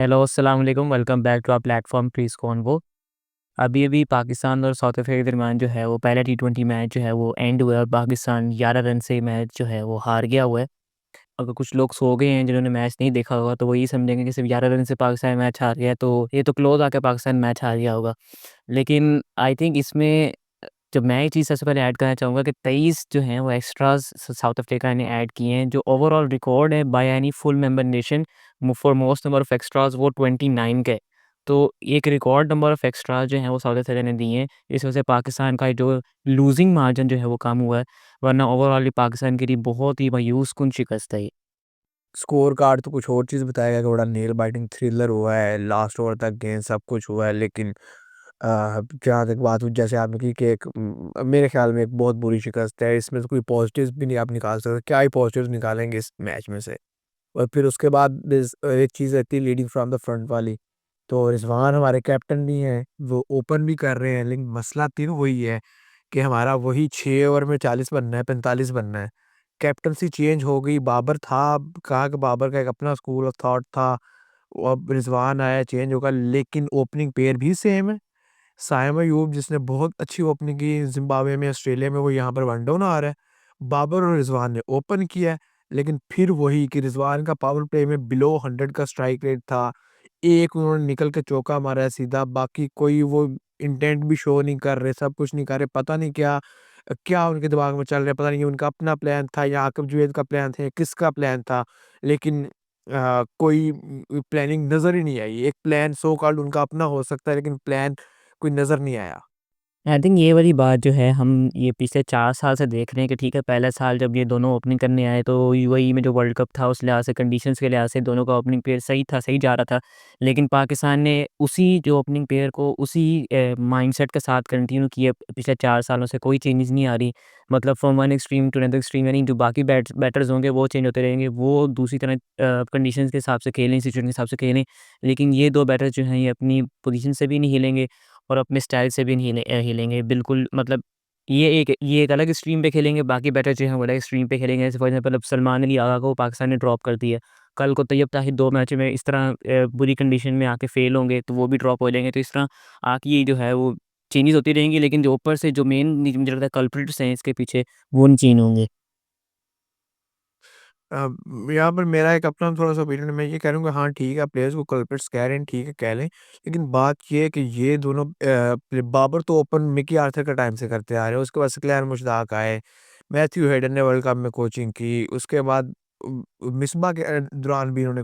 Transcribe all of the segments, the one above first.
Hello, अस्सलाम वालेकुम, welcome back to our platform please convo. अभी-अभी पाकिस्तान और साउथ अफ्रीका के दरमियान जो है वो पहला टी20 मैच जो है वो एंड हुआ है और पाकिस्तान 11 रन से मैच जो है वो हार गया हुआ है। अगर कुछ लोग सो गए हैं जिन्होंने मैच नहीं देखा होगा तो वो ये समझेंगे कि सिर्फ़ 11 रन से पाकिस्तान मैच हार गया है, तो ये तो क्लोज़ आके पाकिस्तान मैच हार गया होगा। लेकिन आई थिंक इसमें जब मैं ये चीज़ सबसे पहले ऐड करना चाहूँगा कि 23 जो हैं वो एक्स्ट्राज़ स साउथ अफ्रीका ने ऐड किए हैं, जो ओवरऑल रिकॉर्ड है by any full member nation for most number of extras वो 29 का है। तो एक रिकॉर्ड नंबर ऑफ एक्स्ट्राज़ जो हैं वो साउथ अफ्रीका ने दिए हैं। इस वजह से पाकिस्तान का जो लूज़िंग मार्जिन जो है वो कम हुआ है, वरना ओवरऑल ये पाकिस्तान के लिए बहुत ही मायूस कुन शिकस्त है ये। स्कोर कार्ड तो कुछ और चीज़ बताया गया कि बड़ा नेल बाइटिंग थ्रिलर हुआ है, लास्ट ओवर तक गेंद सब कुछ हुआ है, लेकिन जहाँ तक बात हुई जैसे आपने की कि एक मेरे ख्याल में एक बहुत बुरी शिकस्त है, इसमें तो कोई पॉजिटिव्स भी नहीं आप निकाल सकते, क्या ही पॉजिटिव्स निकालेंगे इस मैच में से। और फिर उसके बाद एक चीज़ रहती है लीडिंग फ्रॉम द फ्रंट वाली, तो रिज़वान हमारे कैप्टन भी हैं, वो ओपन भी कर रहे हैं, लेकिन मसला तीनों वही है कि हमारा वही 6 ओवर में 40 बनना है, 45 बनना है। कैप्टेंसी चेंज हो गई, बाबर था, अब कहा कि बाबर का एक अपना स्कूल ऑफ थॉट था, अब रिज़वान आया, चेंज होगा, लेकिन ओपनिंग पेयर भी सेम है। साइम अयूब जिसने बहुत अच्छी ओपनिंग की ज़िम्बाब्वे में, ऑस्ट्रेलिया में, वो यहाँ पर वन डाउन आ रहा है। बाबर और रिज़वान ने ओपन किया है, लेकिन फिर वही कि रिज़वान का पावर प्ले में बिलो 100 का स्ट्राइक रेट था। एक उन्होंने निकल के चौका मारा है सीधा, बाकी कोई वो इंटेंट भी शो नहीं कर रहे, सब कुछ नहीं कर रहे, पता नहीं क्या उनके दिमाग में चल रहा है, पता नहीं उनका अपना प्लान था या आकिब जुवैद का प्लान था या किसका प्लान था, लेकिन कोई प्लानिंग नज़र ही नहीं आई। एक प्लान सो कॉल्ड उनका अपना हो सकता है, लेकिन प्लान कोई नज़र नहीं आया। आई थिंक ये वाली बात जो है हम ये पिछले 4 साल से देख रहे हैं कि ठीक है, पहला साल जब ये दोनों ओपनिंग करने आए तो यूएई में जो वर्ल्ड कप था उस लिहाज से कंडीशंस के लिहाज से दोनों का ओपनिंग पेयर सही था, सही जा रहा था। लेकिन पाकिस्तान ने उसी जो ओपनिंग पेयर को उसी माइंडसेट के साथ कंटिन्यू किया पिछले 4 सालों से, कोई चेंजेस नहीं आ रही। मतलब from one extreme to another extreme, यानी जो बाकी बैटर्स होंगे वो चेंज होते रहेंगे, वो दूसरी तरह कंडीशंस के हिसाब से खेलें, सिचुएशन के हिसाब से खेलें। लेकिन ये 2 बैटर्स जो हैं ये अपनी पोजीशन से भी नहीं हिलेंगे और अपने स्टाइल से भी नहीं हिलेंगे बिल्कुल। मतलब ये एक अलग स्ट्रीम पे खेलेंगे, बाकी बैटर जो हैं वो अलग स्ट्रीम पे खेलेंगे। जैसे फॉर एग्ज़ाम्पल अब सलमान अली आगा को पाकिस्तान ने ड्रॉप कर दिया। कल को तैयब ताहिर 2 मैच में इस तरह बुरी कंडीशन में आके फ़ेल होंगे तो वो भी ड्रॉप हो जाएँगे। तो इस तरह आके ये जो है वो चेंजेज़ होती रहेंगी, लेकिन जो ऊपर से जो मेन मुझे लगता है कल्प्रिट्स हैं इसके पीछे, वो नहीं चेंज होंगे। अ, यहाँ पर मेरा एक अपना थोड़ा-सा ओपिनियन है, मैं ये कह रहा हूँ कि हाँ, ठीक है, आप प्लेयर्स को कल्प्रिट्स कह रहे हैं, ठीक है, कह लें। लेकिन बात ये है कि ये दोनों बाबर तो ओपन मिकी आर्थर के टाइम से करते आ रहे हैं, उसके बाद सिकलैन मुश्ताक आए, मैथ्यू हेडन ने वर्ल्ड कप में कोचिंग की, उसके बाद मिसबा के दौरान भी इन्होंने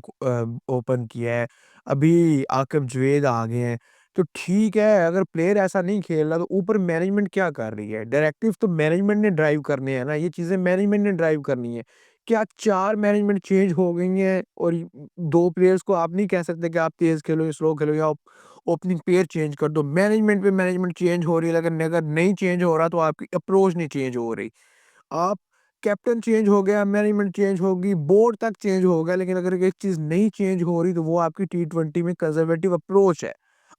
ओपन किया है, अभी आकिब जुवैद आ गए हैं। तो ठीक है, अगर प्लेयर ऐसा नहीं खेल रहा, तो ऊपर मैनेजमेंट क्या कर रही है? डायरेक्टिव तो मैनेजमेंट ने ड्राइव करने हैं ना, ये चीज़ें मैनेजमेंट ने ड्राइव करनी है। क्या 4 मैनेजमेंट चेंज हो गई हैं और 2 प्लेयर्स को आप नहीं कह सकते कि आप तेज़ खेलो या स्लो खेलो या ओपनिंग पेयर चेंज कर दो। मैनेजमेंट पे मैनेजमेंट चेंज हो रही है, लेकिन अगर नहीं चेंज हो रहा तो आपकी अप्रोच नहीं चेंज हो रही। आप कैप्टन चेंज हो गया, मैनेजमेंट चेंज होगी, बोर्ड तक चेंज हो गया, लेकिन अगर एक चीज़ नहीं चेंज हो रही तो वो आपकी टी20 में कंज़र्वेटिव अप्रोच है।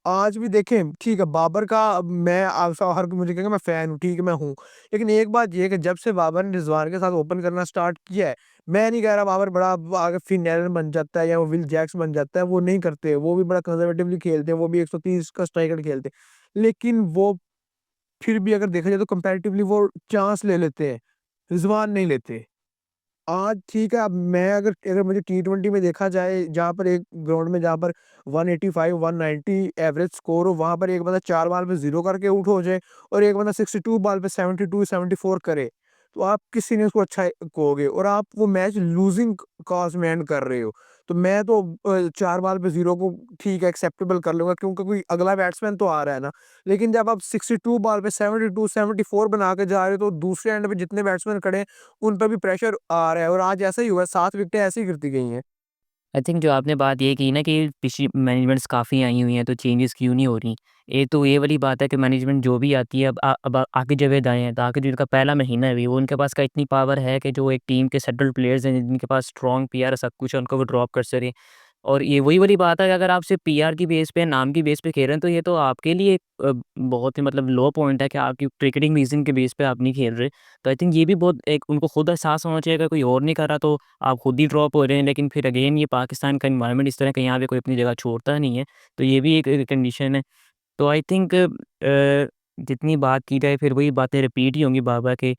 आज भी देखें, ठीक है, बाबर का मैं आप हर कोई मुझे कहेगा मैं फ़ैन हूँ, ठीक है, मैं हूँ। लेकिन एक बात ये है कि जब से बाबर ने रिज़वान के साथ ओपन करना स्टार्ट किया है, मैं नहीं कह रहा बाबर बड़ा आगे फिन एलन बन जाता है या वो विल जैक्स बन जाता है, वो नहीं करते, वो भी बड़ा कंज़र्वेटिवली खेलते हैं, वो भी 130 का स्ट्राइक रेट खेलते हैं। लेकिन वो फिर भी अगर देखा जाए तो कंपैरेटिवली वो चांस ले लेते हैं, रिज़वान नहीं लेते। आज ठीक है, अब मैं अगर अगर मुझे टी20 में देखा जाए, जहाँ पर एक ग्राउंड में जहाँ पर 185, 190 एवरेज स्कोर हो, वहाँ पर एक बंदा 4 बॉल पे 0 करके आउट हो जाए और एक बंदा 62 बॉल पे 72, 74 करे, तो आप किस सीरीज़ को अच्छा कहोगे? और आप वो मैच लूज़िंग कॉज़ में एंड कर रहे हो। तो मैं तो 4 बॉल पे 0 को ठीक है, एक्सेप्टेबल कर लूँगा, क्योंकि कोई अगला बैट्समैन तो आ रहा है ना। लेकिन जब आप 62 बॉल पे 72, 74 बना के जा रहे हो, तो दूसरे एंड पे जितने बैट्समैन खड़े हैं, उन पे भी प्रेशर आ रहा है और आज ऐसा ही हुआ है, 7 विकेटें ऐसे ही गिरती गई हैं। आई थिंक जो आपने बात ये की ना कि पिछली मैनेजमेंट्स काफ़ी आई हुई हैं तो चेंजेस क्यों नहीं हो रही। ये वाली बात है कि मैनेजमेंट जो भी आती है अब आकिब जावेद आए हैं, तो आकिब जिनका पहला महीना है अभी, वो उनके पास का इतनी पावर है कि जो एक टीम के सेटल्ड प्लेयर्स हैं जिनके पास स्ट्रॉन्ग पीआर सब कुछ है, उनको वो ड्रॉप कर सकें। और ये वही वाली बात है कि अगर आप सिर्फ़ पीआर की बेस पे, नाम की बेस पे खेल रहे हैं, तो ये तो आपके लिए बहुत ही मतलब लो पॉइंट है कि आपकी क्रिकेटिंग रीज़न के बेस पे आप नहीं खेल रहे। तो आई थिंक ये भी बहुत एक उनको खुद एहसास होना चाहिए, अगर कोई और नहीं कर रहा तो आप खुद ही ड्रॉप हो रहे हैं। लेकिन फिर अगेन ये पाकिस्तान का एनवायरनमेंट इस तरह का, यहाँ पे कोई अपनी जगह छोड़ता नहीं है, तो ये भी एक कंडीशन है। तो आई थिंक जितनी बात की जाए फिर वही बातें रिपीट ही होंगी बार-बार कि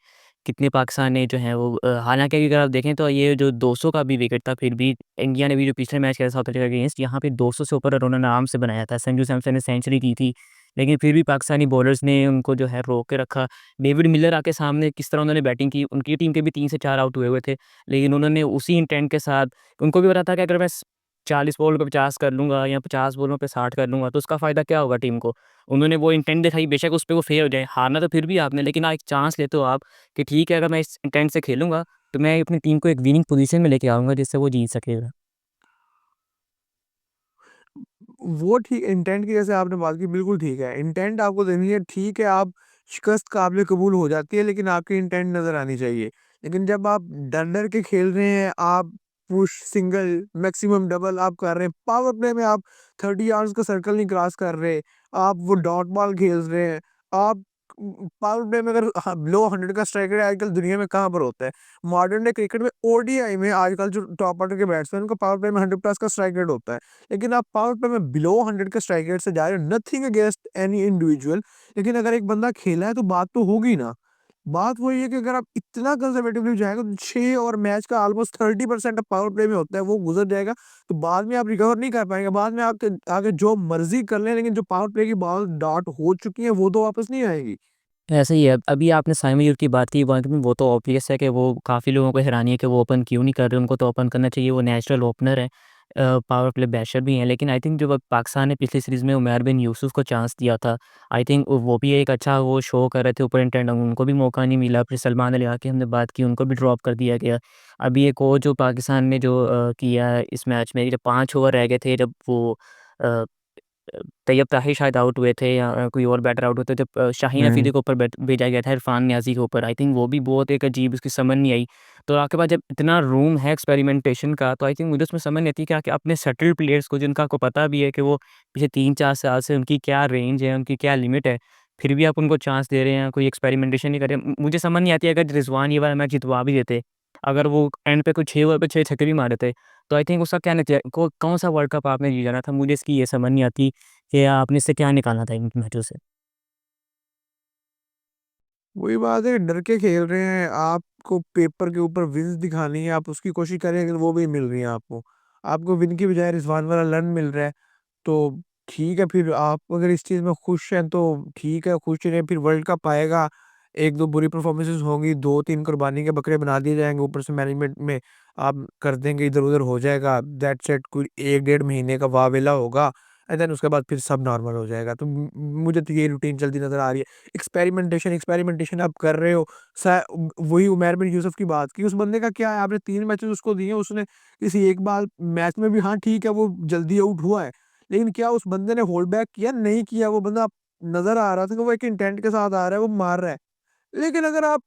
कितने पाकिस्तान ने जो है वो हालाँकि अगर आप देखें तो ये जो 200 का भी विकेट था, फिर भी इंडिया ने भी जो पिछले मैच खेला साउथ अफ्रीका के अगेंस्ट, यहाँ पे 200 से ऊपर रन उन्होंने आराम से बनाया था। संजू सैमसन ने सेंचुरी की थी, लेकिन फिर भी पाकिस्तानी बॉलर्स ने उनको जो है रोक के रखा। डेविड मिलर आके सामने किस तरह उन्होंने बैटिंग की, उनकी टीम के भी 3 से 4 आउट हुए हुए थे, लेकिन उन्होंने उसी इंटेंट के साथ, उनको भी पता था कि अगर मैं 40 बॉल पे 50 कर लूँगा या 50 बॉलों पे 60 कर लूँगा, तो उसका फ़ायदा क्या होगा टीम को? उन्होंने वो इंटेंट दिखाई, बेशक उस पे वो फेल हो जाए, हारना तो फिर भी आपने, लेकिन एक चांस लेते हो आप कि ठीक है अगर मैं इस इंटेंट से खेलूँगा, तो मैं अपनी टीम को एक विनिंग पोज़ीशन में लेके आऊँगा जिससे वो जीत सकेगा। वो ठीक इंटेंट की जैसे आपने बात की बिल्कुल ठीक है। इंटेंट आपको देनी है, ठीक है आप शिकस्त काबिल कबूल हो जाती है लेकिन आपकी इंटेंट नज़र आनी चाहिए। लेकिन जब आप डर-डर के खेल रहे हैं, आप पुश, सिंगल, मैक्सिमम डबल आप कर रहे हैं, पावर प्ले में आप 30 यार्ड्स का सर्कल नहीं क्रॉस कर रहे, आप वो डॉट बॉल खेल रहे हैं, आप पावर प्ले में अगर बिलो 100 का स्ट्राइक रेट आजकल दुनिया में कहाँ पर होता है? मॉडर्न डे क्रिकेट में ओडीआई में आजकल जो टॉप ऑर्डर के बैट्समैन उनका पावर प्ले में 100 प्लस का स्ट्राइक रेट होता है। लेकिन आप पावर प्ले में बिलो 100 के स्ट्राइक रेट से जा रहे हो, नथिंग अगेंस्ट एनी इंडिविजुअल, लेकिन अगर एक बंदा खेला है तो बात तो होगी ना। बात वही है कि अगर आप इतना कंजर्वेटिवली जाएंगे तो 6 और मैच का ऑलमोस्ट 30% पावर प्ले में होता है, वो गुजर जाएगा, तो बाद में आप रिकवर नहीं कर पाएंगे। बाद में आपके आगे जो मर्जी कर लें, लेकिन जो पावर प्ले की बॉल डॉट हो चुकी है वो तो वापस नहीं आएगी। ऐसा ही है, अभी आपने साइमन यूथ की बात की, वो तो ऑब्वियस है कि वो काफ़ी लोगों को हैरानी है कि वो ओपन क्यों नहीं कर रहे, उनको तो ओपन करना चाहिए, वो नेचुरल ओपनर है। पावर प्ले बैशर भी हैं, लेकिन आई थिंक जो अब पाकिस्तान ने पिछली सीरीज़ में उमर बिन यूसुफ को चांस दिया था, आई थिंक वो भी एक अच्छा वो शो कर रहे थे ऊपर इंटेंड, उनको भी मौका नहीं मिला। फिर सलमान अली की हमने बात की, उनको भी ड्रॉप कर दिया गया। अभी एक और जो पाकिस्तान ने जो किया है इस मैच में, जब 5 ओवर रह गए थे, जब वो अ तैयब ताहिर शायद आउट हुए थे या कोई और बैटर आउट हुए थे, जब शाहीन अफरीदी हुँ। को ऊपर भेजा गया था इरफान नियाज़ी के ऊपर, आई थिंक वो भी बहुत एक अजीब, उसकी समझ नहीं आई। तो आपके पास जब इतना रूम है एक्सपेरिमेंटेशन का, तो आई थिंक मुझे उसमें समझ नहीं आती कि आप अपने सटल प्लेयर्स को, जिनका आपको पता भी है कि वो पिछले 3-4 साल से उनकी क्या रेंज है, उनकी क्या लिमिट है, फिर भी आप उनको चांस दे रहे हैं, कोई एक्सपेरिमेंटेशन नहीं कर रहे हैं। मुझे समझ नहीं आती, अगर रिज़वान ये वाला मैच जितवा भी देते, अगर वो एंड पे कोई 6 ओवर पे 6 छक्के भी मारे थे, तो आई थिंक उसका क्या नतीजा, कौन-सा वर्ल्ड कप आपने जीत जाना था? मुझे इसकी ये समझ नहीं आती कि आपने इससे क्या निकालना था इन मैचों से? वही बात है, डर के खेल रहे हैं, आपको पेपर के ऊपर विन्स दिखानी है, आप उसकी कोशिश कर रहे हैं लेकिन वो भी नहीं मिल रही है आपको। आपको विन की बजाय रिज़वान वाला रन मिल रहा है, तो ठीक है, फिर आप अगर इस चीज़ में खुश हैं तो ठीक है, खुश रहें, फिर वर्ल्ड कप आएगा, 1-2 बुरी परफ़ॉर्मेंसेज़ होंगी, 2-3 कुर्बानी के बकरे बना दिए जाएँगे, ऊपर से मैनेजमेंट में आप कर देंगे, इधर-उधर हो जाएगा, दैट्स इट, कोई 1 डेढ़ महीने का वावेला होगा एंड देन उसके बाद फिर सब नॉर्मल हो जाएगा। तो मुझे तो ये रूटीन चलती नज़र आ रही है। एक्सपेरिमेंटेशन आप कर रहे हो, सा वही उमर बिन यूसुफ की बात की, उस बंदे का क्या है, आपने 3 मैचेज़ उसको दिए, उसने किसी एक बार मैच में भी हाँ, ठीक है, वो जल्दी आउट हुआ है। लेकिन क्या उस बंदे ने होल्ड बैक किया? नहीं किया। वो बंदा नज़र आ रहा था कि वो एक इंटेंट के साथ आ रहा है, वो मार रहा है। लेकिन अगर आप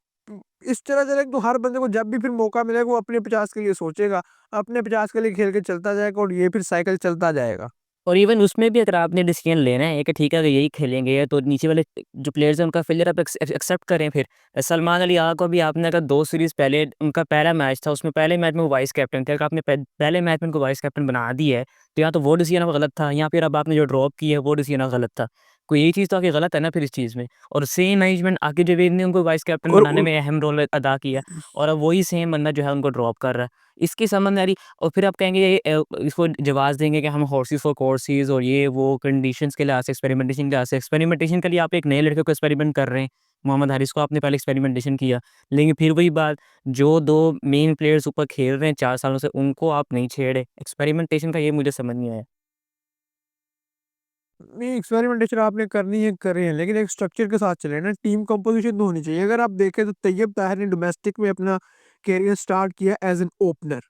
इस तरह चलेंगे तो हर बंदे को जब भी फिर मौका मिलेगा वो अपने 50 के लिए सोचेगा, अपने 50 के लिए खेल के चलता जाएगा और ये फिर साइकिल चलता जाएगा। और इवन उसमें भी अगर आपने डिसीजन लेना है कि ठीक है अगर यही खेलेंगे, तो नीचे वाले जो प्लेयर्स हैं उनका फेलियर आप एक्सेप्ट करें फिर। सलमान अली को भी आपने अगर 2 सीरीज़ पहले उनका पहला मैच था, उसमें पहले मैच में वो वाइस कैप्टन थे। अगर आपने पहले मैच में उनको वाइस कैप्टन बना दिया है, तो या तो वो डिसीजन गलत था, या फिर अब आपने जो ड्रॉप की है वो डिसीजन गलत था। कोई यही चीज़ तो आपकी गलत है ना फिर इस चीज़ में। और सेम मैनेजमेंट आकिब जावेद ने उनको वाइस कैप्टन और बनाने में अहम रोल अदा किया, और अब वही सेम बंदा जो है उनको ड्रॉप कर रहा है। इसकी समझ नहीं आ रही। और फिर आप कहेंगे ये इसको जवाब देंगे कि हम हॉर्सेस फॉर कोर्सेज़ और ये वो कंडीशंस के लिहाज़ से, एक्सपेरिमेंटेशन के लिहाज़ से, एक्सपेरिमेंटेशन के लिए आप एक नए लड़के को एक्सपेरिमेंट कर रहे हैं। मोहम्मद हारिस को आपने पहले एक्सपेरिमेंटेशन किया। लेकिन फिर वही बात, जो 2 मेन प्लेयर्स ऊपर खेल रहे हैं 4 सालों से, उनको आप नहीं छेड़े। एक्सपेरिमेंटेशन का ये मुझे समझ नहीं आया। नहीं, एक्सपेरिमेंटेशन आपने करनी है, करें, लेकिन एक स्ट्रक्चर के साथ चलें ना, टीम कंपोज़िशन तो होनी चाहिए। अगर आप देखें तो तैयब ताहिर ने डोमेस्टिक में अपना करियर स्टार्ट किया एज़ एन ओपनर,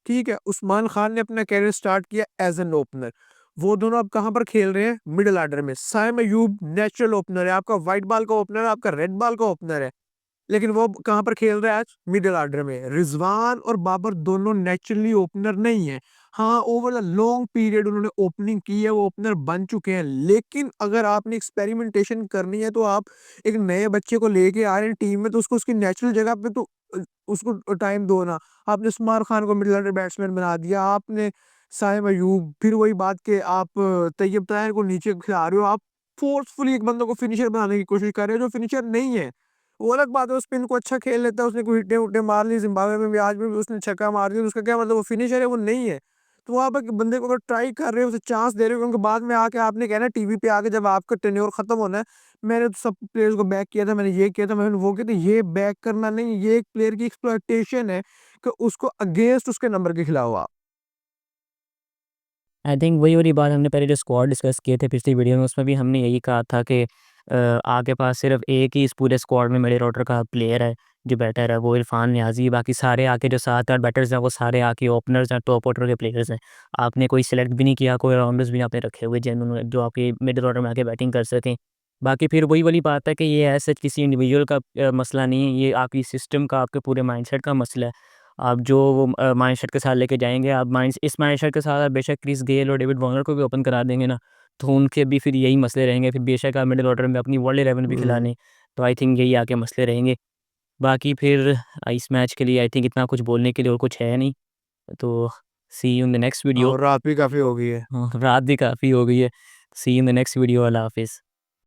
ठीक है? उस्मान खान ने अपना करियर स्टार्ट किया एज़ एन ओपनर। वो दोनों अब कहाँ पर खेल रहे हैं? मिडल ऑर्डर में। साइम अयूब नेचुरल ओपनर है, आपका व्हाइट बॉल का ओपनर है, आपका रेड बॉल का ओपनर है। लेकिन वो कहाँ पर खेल रहा है आज? मिडल ऑर्डर में। रिज़वान और बाबर दोनों नेचुरली ओपनर नहीं हैं। हाँ, ओवर द लॉन्ग पीरियड उन्होंने ओपनिंग की है, वो ओपनर बन चुके हैं। लेकिन अगर आपने एक्सपेरिमेंटेशन करनी है, तो आप एक नए बच्चे को लेके आ रहे हैं टीम में, तो उसको उसकी नेचुरल जगह पे तो उसको टाइम दो ना। आपने उस्मान खान को मिडल ऑर्डर बैट्समैन बना दिया, आपने साइम अयूब, फिर वही बात कि आप तैयब ताहिर को नीचे खिला रहे हो, आप फोर्सफुली एक बंदे को फिनिशर बनाने की कोशिश कर रहे हो, जो फिनिशर नहीं है। वो अलग बात है, वो स्पिन को अच्छा खेल लेता है, उसने कोई हिट्टे-हुट्टे मार ली, ज़िम्बाब्वे में भी आज भी उसने छक्का मार दिया, तो उसका क्या मतलब, वो फिनिशर है, वो नहीं है। तो आप एक बंदे को अगर ट्राई कर रहे हो, उसे चांस दे रहे हो, क्योंकि बाद में आके आपने कहना है टीवी पे आके, जब आपका टेन्योर खत्म होना है, मैंने तो सब प्लेयर्स को बैक किया था, मैंने ये किया था, मैंने वो किया था। ये बैक करना नहीं, ये एक प्लेयर की एक्सप्लॉइटेशन है कि उसको अगेंस्ट उसके नंबर के खिलाओ आप। आई थिंक वही वाली बात हमने पहले जो स्क्वाड डिस्कस किए थे पिछली वीडियो में, उसमें भी हमने यही कहा था कि आपके पास सिर्फ एक ही इस पूरे स्क्वाड में मिडिल ऑर्डर का प्लेयर है जो बैटर है, वो इरफान नियाज़ी है। बाकी सारे आके जो 7-8 बैटर्स हैं वो सारे आके ओपनर्स हैं, टॉप ऑर्डर के प्लेयर्स हैं। आपने कोई सेलेक्ट भी नहीं किया, कोई राउंडर्स भी आपने रखे हुए जेन्युइन जो आपके मिडिल ऑर्डर में आके बैटिंग कर सकें। बाकी फिर वही वाली बात है कि ये ऐसा किसी इंडिविजुअल का मसला नहीं है, ये आपकी सिस्टम का, आपके पूरे माइंडसेट का मसला है। आप जो माइंडसेट के साथ लेके जाएँगे, आप इस माइंडसेट के साथ आप बेशक क्रिस गेल और डेविड वार्नर को भी ओपन करा देंगे ना, तो उनके भी फिर यही मसले रहेंगे। फिर बेशक आप मिडल ऑर्डर में अपनी वर्ल्ड 11 भी खिला हुँ। लें, तो आई थिंक यही आगे मसले रहेंगे। बाकी फिर इस मैच के लिए आई थिंक इतना कुछ बोलने के लिए और कुछ है नहीं। तो see you in the next video. और रात भी काफ़ी हो गई है। हाँ, रात भी काफ़ी हो गई है। See you in the next video. अल्लाह हाफ़िज़।